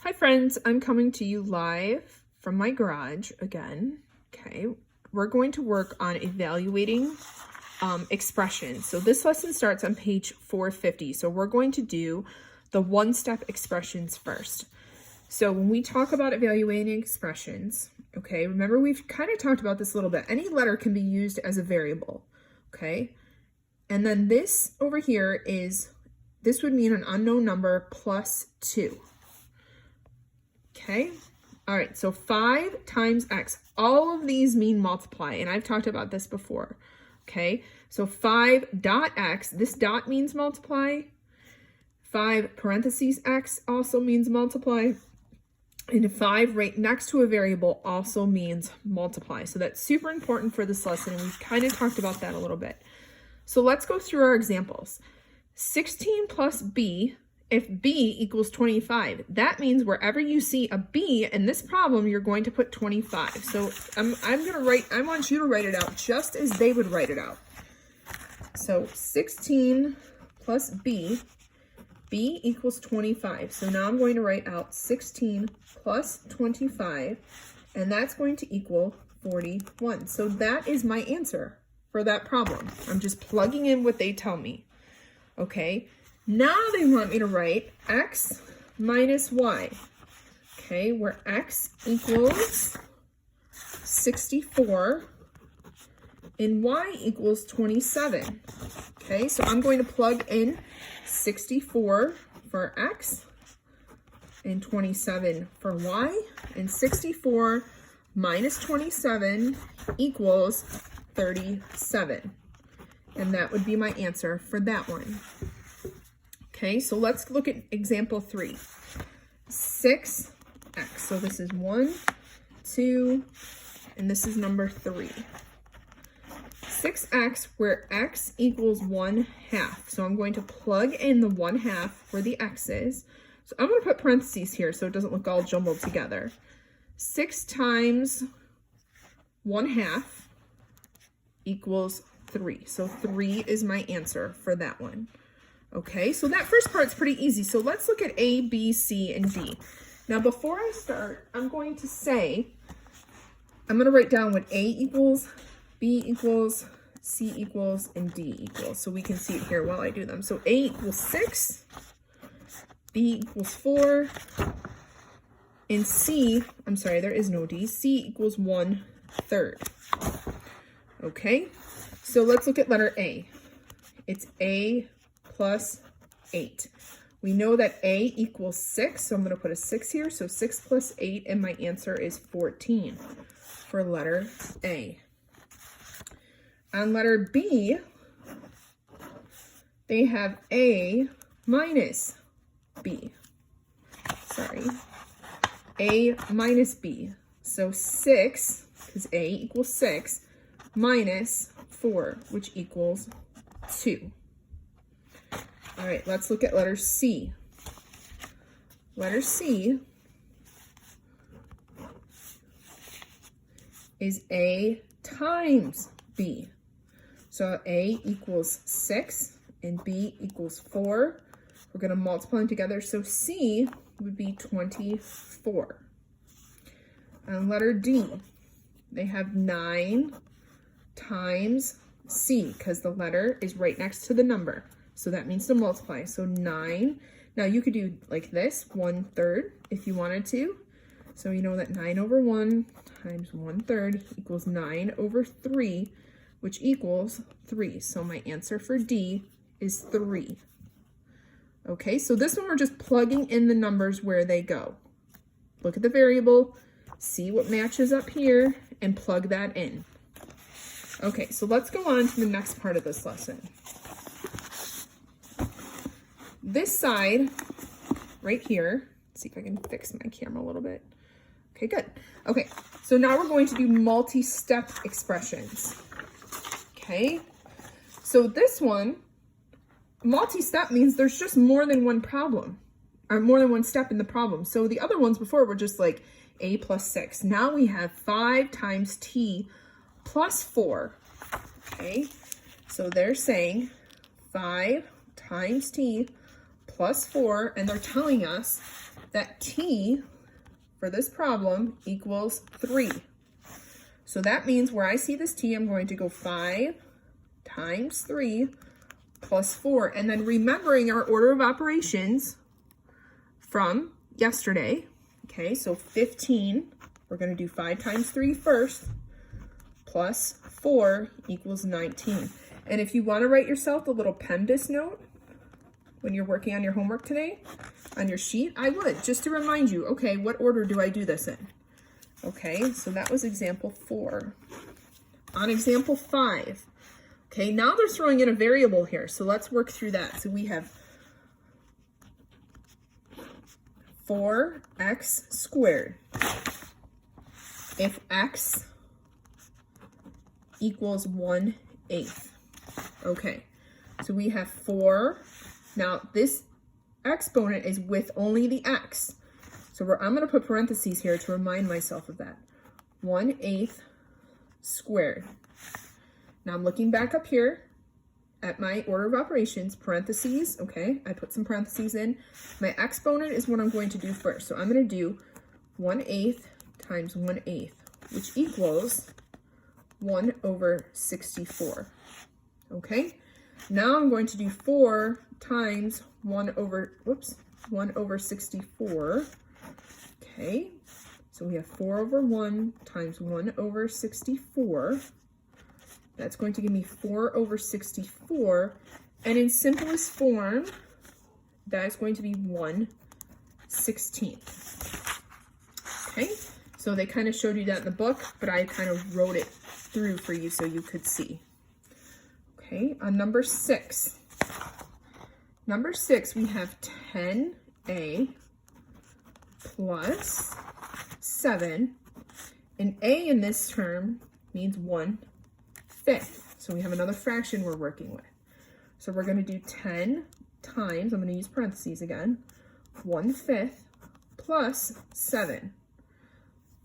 Hi friends, I'm coming to you live from my garage again. Okay, we're going to work on evaluating expressions. So this lesson starts on page 450. So we're going to do the one-step expressions first. So when we talk about evaluating expressions, okay, remember we've kind of talked about this a little bit. Any letter can be used as a variable, okay? And then this over here this would mean an unknown number plus 2. Okay, all right, so 5 times x. All of these mean multiply, and I've talked about this before. Okay, so 5 dot x, this dot means multiply. 5 parentheses x also means multiply. And 5 right next to a variable also means multiply. So that's super important for this lesson, and we've kind of talked about that a little bit. So let's go through our examples. 16 plus b, if b equals 25, that means wherever you see a b in this problem, you're going to put 25. So I want you to write it out just as they would write it out. So 16 plus b equals 25. So now I'm going to write out 16 plus 25, and that's going to equal 41. So that is my answer for that problem. I'm just plugging in what they tell me. Okay, now they want me to write x minus y, okay, where x equals 64 and y equals 27. Okay, so I'm going to plug in 64 for x and 27 for y, and 64 minus 27 equals 37. And that would be my answer for that one. Okay, so let's look at example 3. 6x. So this is 1, 2, and this is number 3. 6x where x equals 1/2. So I'm going to plug in the 1/2 where the x is. So I'm going to put parentheses here so it doesn't look all jumbled together. 6 times 1/2 equals 3. So 3 is my answer for that one. Okay, so that first part's pretty easy. So let's look at A, B, C, and D. Now before I start, I'm going to write down what A equals, B equals, C equals, and D equals. So we can see it here while I do them. So A equals 6, B equals 4, and C, I'm sorry, there is no D, C equals 1/3. Okay, so let's look at letter A. It's A plus 8. We know that A equals 6, so I'm going to put a 6 here. So 6 plus 8, and my answer is 14 for letter A. On letter B, they have A minus B. Sorry. A minus B. So 6, because A equals 6, minus 4, which equals 2. All right, let's look at letter C. Letter C is A times B. So A equals 6 and B equals 4. We're going to multiply them together. So C would be 24. On letter D, they have 9 times C because the letter is right next to the number. So that means to multiply. So 9. Now you could do like this, 1/3 if you wanted to. So you know that 9 over 1 times 1/3 equals 9 over 3, which equals 3. So my answer for D is 3. Okay, so this one we're just plugging in the numbers where they go. Look at the variable, see what matches up here, and plug that in. Okay, so let's go on to the next part of this lesson. This side, right here, let's see if I can fix my camera a little bit. Okay, good. Okay, so now we're going to do multi-step expressions. Okay, so this one, multi-step means there's just more than one problem, or more than one step in the problem. So the other ones before were just like A plus 6. Now we have 5 times T plus 4. Okay, so they're saying 5 times T plus 4, and they're telling us that t for this problem equals 3. So that means where I see this t, I'm going to go 5 times 3 plus 4. And then remembering our order of operations from yesterday, okay, so 15, we're going to do 5 times 3 first, plus 4 equals 19. And if you want to write yourself a little PEMDAS note when you're working on your homework today, on your sheet, I would, just to remind you, okay, what order do I do this in? Okay, so that was example 4. On example 5, okay, now they're throwing in a variable here, so let's work through that. So we have 4x squared. If x equals 1/8. Okay, so we have 4. Now this exponent is with only the x. So I'm going to put parentheses here to remind myself of that. 1/8 squared. Now I'm looking back up here at my order of operations, parentheses, okay, I put some parentheses in. My exponent is what I'm going to do first. So I'm going to do 1/8 times 1/8, which equals 1/64. Okay, now I'm going to do 4 times 1/64. Okay, so we have 4/1 times 1/64. That's going to give me 4/64, and in simplest form, that is going to be 1/16. Okay, so they kind of showed you that in the book, but I kind of wrote it through for you so you could see. Okay, on number 6. Number 6, we have 10a plus 7. And a in this term means 1/5. So we have another fraction we're working with. So we're going to do 10 times, I'm going to use parentheses again, 1/5 plus 7.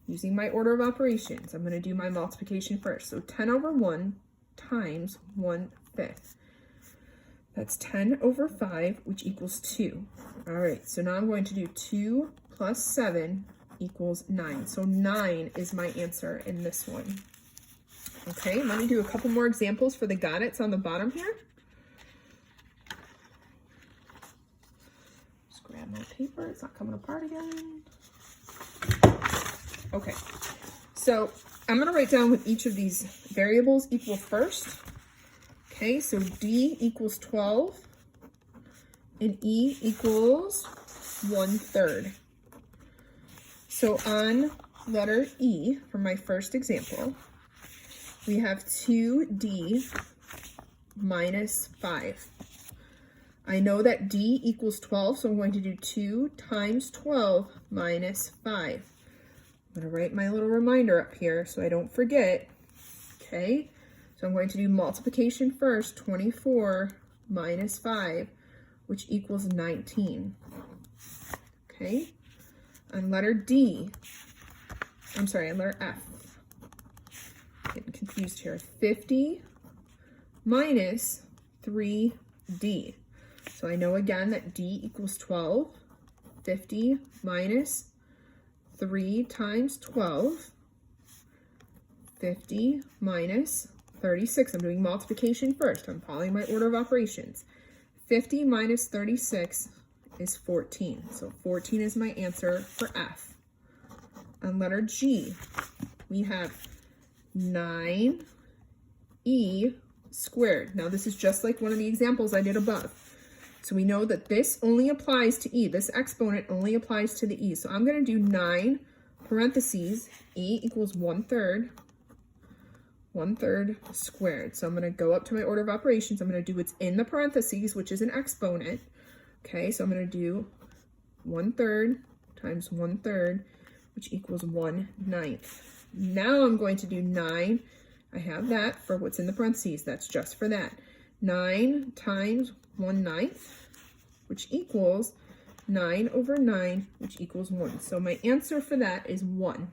Using my order of operations, I'm going to do my multiplication first. So 10/1 times 1/5. That's 10/5, which equals 2. All right, so now I'm going to do 2 plus 7 equals 9. So 9 is my answer in this one. Okay, let me do a couple more examples for the got it's on the bottom here. Just grab my paper, it's not coming apart again. Okay, so I'm going to write down what each of these variables equal first. Okay, so D equals 12 and E equals 1/3. So on letter E, for my first example, we have 2D minus 5. I know that D equals 12, so I'm going to do 2 times 12 minus 5. I'm going to write my little reminder up here so I don't forget. Okay, so I'm going to do multiplication first, 24 minus 5, which equals 19. Okay, on letter D, I'm sorry, on letter F, getting confused here, 50 minus 3D. So I know again that D equals 12, 50 minus 3 times 12, 50 minus 36. I'm doing multiplication first. I'm following my order of operations. 50 minus 36 is 14. So 14 is my answer for F. On letter G, we have 9e squared. Now this is just like one of the examples I did above. So we know that this only applies to e. This exponent only applies to the e. So I'm going to do 9 parentheses, e equals 1/3 squared. So I'm going to go up to my order of operations. I'm going to do what's in the parentheses, which is an exponent. Okay, so I'm going to do 1/3 times 1/3, which equals 1/9. Now I'm going to do 9. I have that for what's in the parentheses. That's just for that. 9 times 1/9, which equals 9/9, which equals 1. So my answer for that is 1.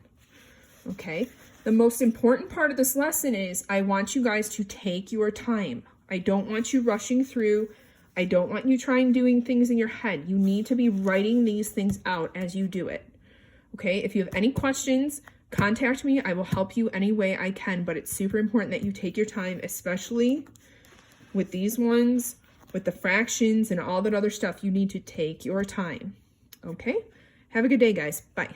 Okay, the most important part of this lesson is I want you guys to take your time. I don't want you rushing through. I don't want you trying doing things in your head. You need to be writing these things out as you do it. Okay, if you have any questions, contact me. I will help you any way I can, but it's super important that you take your time, especially with these ones, with the fractions and all that other stuff. You need to take your time. Okay, have a good day, guys. Bye.